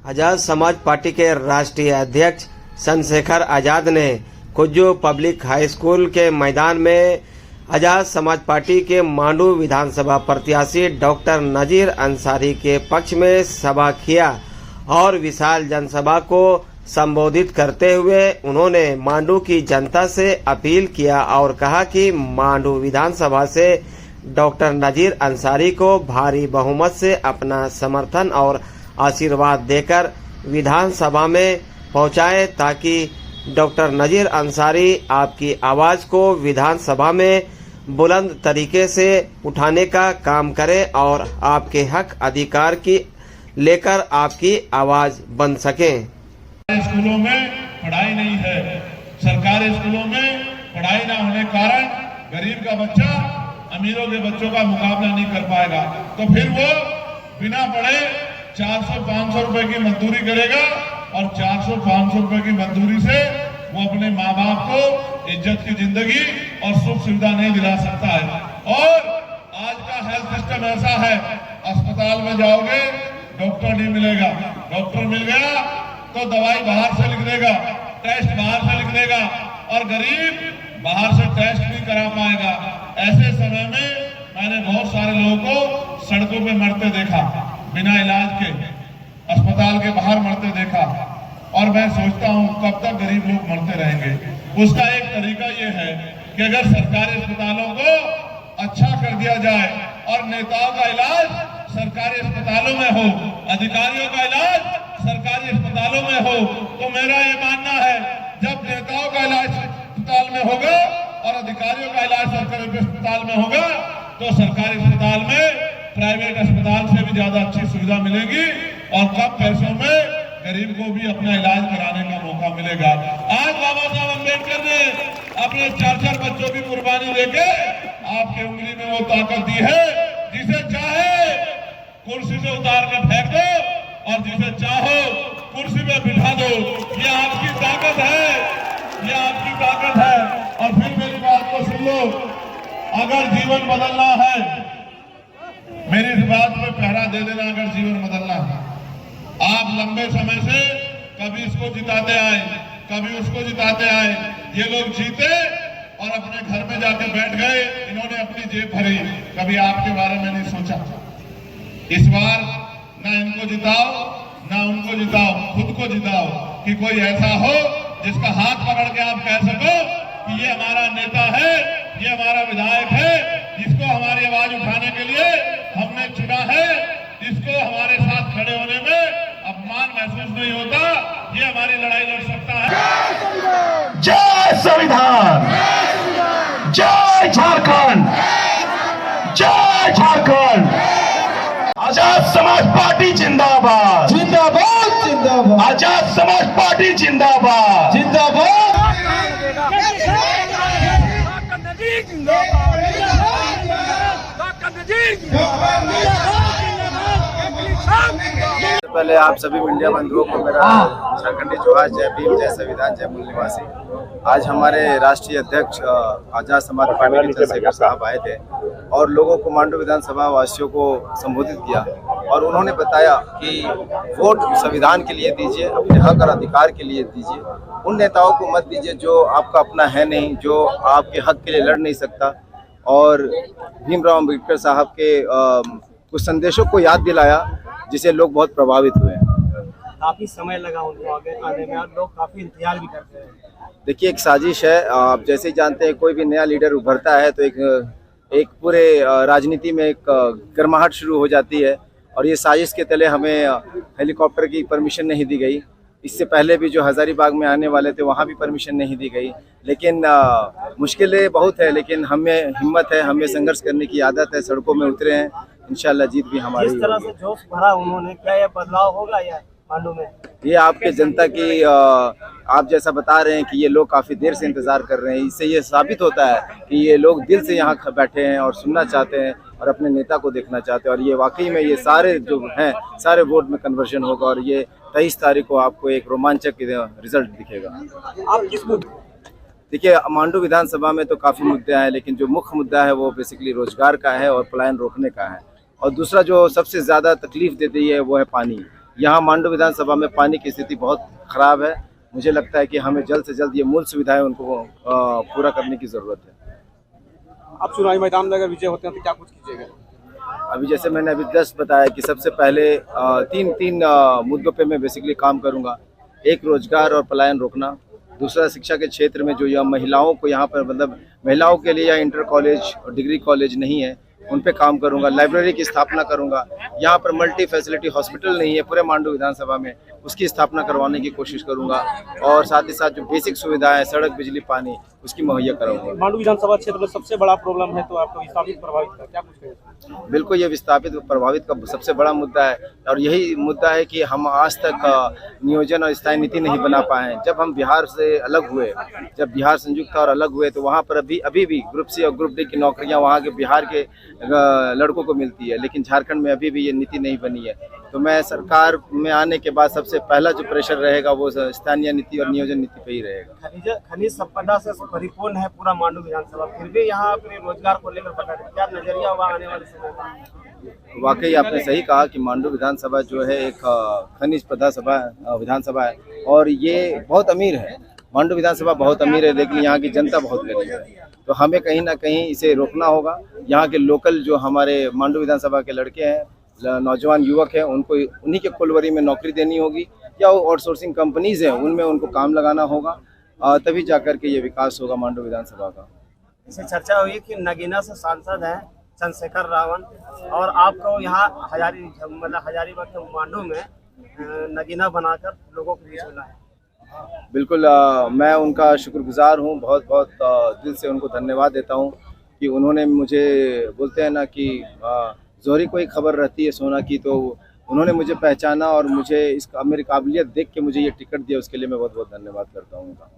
Azad Samaj party के राष्ट्रीय अध्यक्ष चंद्रशेखर आजाद ने कुज्जू पब्लिक हाई स्कूल के मैदान में आजाद समाज पार्टी के मांडू विधानसभा प्रत्याशी डॉक्टर नजीर अंसारी के पक्ष में सभा किया और विशाल जनसभा को संबोधित करते हुए उन्होंने मांडू की जनता से अपील किया और कहा कि मांडू विधानसभा से डॉक्टर नजीर अंसारी को भारी बहुमत से अपना समर्थन और आशीर्वाद देकर विधानसभा में पहुंचाएं ताकि डॉक्टर नजीर अंसारी आपकी आवाज को विधानसभा में बुलंद तरीके से उठाने का काम करे और आपके हक अधिकार की लेकर आपकी आवाज बन सके। स्कूलों में पढ़ाई नहीं है, सरकारी स्कूलों में पढ़ाई ना होने कारण गरीब का बच्चा अमीरों के बच्चों का मुकाबला नहीं कर पाएगा, तो फिर वो बिना पढ़े 400-500 रुपए की मजदूरी करेगा और 400-500 रुपए की मजदूरी से वो अपने माँ बाप को इज्जत की जिंदगी और सुख सुविधा नहीं दिला सकता है। और आज का हेल्थ सिस्टम ऐसा है, अस्पताल में जाओगे डॉक्टर नहीं मिलेगा, डॉक्टर मिल गया तो दवाई बाहर से लिख देगा, टेस्ट बाहर से लिख देगा और गरीब बाहर से टेस्ट नहीं करा पाएगा। ऐसे समय में मैंने बहुत सारे लोगों को सड़कों पे मरते देखा, बिना इलाज के अस्पताल के बाहर मरते देखा और मैं सोचता हूं कब तक गरीब लोग मरते रहेंगे। उसका एक तरीका ये है कि अगर सरकारी अस्पतालों को अच्छा कर दिया जाए और नेताओं का इलाज सरकारी अस्पतालों में हो, अधिकारियों का इलाज सरकारी अस्पतालों में हो, तो मेरा ये मानना है जब नेताओं का इलाज अस्पताल में होगा और अधिकारियों का इलाज सरकारी अस्पताल में होगा तो सरकारी अस्पताल में प्राइवेट अस्पताल से भी ज्यादा अच्छी सुविधा मिलेगी और कम पैसों में गरीब को भी अपना इलाज कराने का मौका मिलेगा। आज बाबा साहब अम्बेडकर ने अपने 4 बच्चों की कुर्बानी देके आपके उंगली में वो ताकत दी है, जिसे चाहे कुर्सी से उतार कर फेंक दो और जिसे चाहो कुर्सी में बिठा दो। ये आपकी ताकत है, ये आपकी ताकत है। और फिर मेरी बात को सुन लो, अगर जीवन बदलना है, मेरी इस बात में पहरा दे देना, अगर जीवन बदलना है। आप लंबे समय से कभी इसको जिताते आए, कभी उसको जिताते आए, ये लोग जीते और अपने घर में जाके बैठ गए, इन्होंने अपनी जेब भरी, कभी आपके बारे में नहीं सोचा। इस बार ना इनको जिताओ ना उनको जिताओ, खुद को जिताओ कि कोई ऐसा हो जिसका हाथ पकड़ के आप कह सको कि ये हमारा नेता है, ये हमारा विधायक है, जिसको हमारी आवाज उठाने के लिए हमने चुना है, जिसको हमारे साथ खड़े होने में अपमान महसूस नहीं होता, ये हमारी लड़ाई लड़ सकता है। जय संविधान, जय झारखंड, जय झारखंड। आजाद समाज पार्टी जिंदाबाद, जिंदाबाद जिंदाबाद। आजाद समाज पार्टी जिंदाबाद, जिंदाबाद। पहले आप सभी मीडिया बंधुओं को मेरा झारखंडी जोहार, जय भीम, जय संविधान, जय मूल निवासी। आज हमारे राष्ट्रीय अध्यक्ष आजाद समाज पार्टी के चंद्रशेखर साहब आए थे और लोगों को मांडू विधानसभा वासियों को संबोधित किया और उन्होंने बताया कि वोट संविधान के लिए दीजिए, अपने हक और अधिकार के लिए दीजिए, उन नेताओं को मत दीजिए जो आपका अपना है नहीं, जो आपके हक के लिए लड़ नहीं सकता। और भीमराव अम्बेडकर साहब के कुछ संदेशों को याद दिलाया जिसे लोग बहुत प्रभावित हुए हैं। काफी समय लगा उनको आगे आने में और लोग काफी इंतजार भी करते हैं। देखिए, एक साजिश है। आप जैसे ही जानते हैं कोई भी नया लीडर उभरता है तो एक पूरे राजनीति में एक गर्माहट शुरू हो जाती है और ये साजिश के तले हमें हेलीकॉप्टर की परमिशन नहीं दी गई। इससे पहले भी जो हजारीबाग में आने वाले थे वहाँ भी परमिशन नहीं दी गई। लेकिन मुश्किलें बहुत है, लेकिन हमें हिम्मत है, हमें संघर्ष करने की आदत है, सड़कों में उतरे हैं, इंशाल्लाह जीत भी हमारी। जिस तरह से जोश भरा उन्होंने, क्या यह बदलाव होगा या मांडू में? ये आपके जनता की आप जैसा बता रहे हैं कि ये लोग काफ़ी देर से इंतज़ार कर रहे हैं, इससे ये साबित होता है कि ये लोग दिल से यहाँ बैठे हैं और सुनना चाहते हैं और अपने नेता को देखना चाहते हैं। और ये वाकई में ये सारे जो हैं सारे वोट में कन्वर्जन होगा और ये 23 तारीख को आपको एक रोमांचक रिजल्ट दिखेगा। आप किस मुद्दे? देखिए, मांडू विधानसभा में तो काफ़ी मुद्दे हैं, लेकिन जो मुख्य मुद्दा है वो बेसिकली रोजगार का है और पलायन रोकने का है। और दूसरा जो सबसे ज़्यादा तकलीफ देती है वो है पानी। यहाँ मांडू विधानसभा में पानी की स्थिति बहुत खराब है। मुझे लगता है कि हमें जल्द से जल्द ये मूल सुविधाएं उनको पूरा करने की जरूरत है। आप चुनावी मैदान में अगर विजय होते हैं तो क्या कुछ कीजिएगा? अभी जैसे मैंने अभी जस्ट बताया कि सबसे पहले तीन मुद्दों पे मैं बेसिकली काम करूंगा। एक, रोजगार और पलायन रोकना। दूसरा, शिक्षा के क्षेत्र में जो यह महिलाओं को यहाँ पर मतलब महिलाओं के लिए या इंटर कॉलेज और डिग्री कॉलेज नहीं है, उन पे काम करूंगा। लाइब्रेरी की स्थापना करूंगा। यहाँ पर मल्टी फैसिलिटी हॉस्पिटल नहीं है पूरे मांडू विधानसभा में, उसकी स्थापना करवाने की कोशिश करूंगा। और साथ ही साथ जो बेसिक सुविधाएं, सड़क, बिजली, पानी, उसकी मुहैया कराऊंगा। मांडू विधानसभा क्षेत्र में सबसे बड़ा प्रॉब्लम है तो आपको विस्थापित प्रभावित का क्या कुछ कहें? बिल्कुल, ये विस्थापित प्रभावित का सबसे बड़ा मुद्दा है और यही मुद्दा है कि हम आज तक नियोजन और स्थायी नीति नहीं बना पाए हैं। जब हम बिहार से अलग हुए, जब बिहार संयुक्त और अलग हुए, तो वहाँ पर अभी भी ग्रुप सी और ग्रुप डी की नौकरियाँ वहाँ के बिहार के लड़कों को मिलती है, लेकिन झारखंड में अभी भी ये नीति नहीं बनी है। तो मैं सरकार में आने के बाद सबसे पहला जो प्रेशर रहेगा वो स्थानीय नीति और नियोजन नीति पे ही रहेगा। खनिज संपदा से परिपूर्ण है पूरा मांडू विधानसभा, फिर भी यहाँ अपने रोजगार को लेकर बता दें क्या नजरिया हुआ आने वाले समय में? वाकई आपने सही कहा कि मांडू विधानसभा जो है एक खनिज प्रधान विधानसभा है और ये बहुत अमीर है। मांडू विधानसभा बहुत अमीर है, लेकिन यहाँ की जनता बहुत गरीब है। तो हमें कहीं ना कहीं इसे रोकना होगा। यहाँ के लोकल जो हमारे मांडू विधानसभा के लड़के हैं, नौजवान युवक हैं, उनको उन्हीं के कोलवरी में नौकरी देनी होगी या आउटसोर्सिंग कंपनीज हैं उनमें उनको काम लगाना होगा, तभी जाकर के ये विकास होगा मांडू विधानसभा का। इसे चर्चा हुई कि नगीना से सांसद हैं चंद्रशेखर रावण और आपको यहाँ हजारीबाग के मांडू में नगीना बनाकर लोगों को बीच मिला है। बिल्कुल, मैं उनका शुक्रगुजार हूँ, बहुत बहुत दिल से उनको धन्यवाद देता हूँ कि उन्होंने मुझे, बोलते हैं ना कि जोहरी कोई खबर रहती है सोना की, तो उन्होंने मुझे पहचाना और मुझे मेरी काबिलियत देख के मुझे ये टिकट दिया, उसके लिए मैं बहुत बहुत धन्यवाद करता हूँ उनका।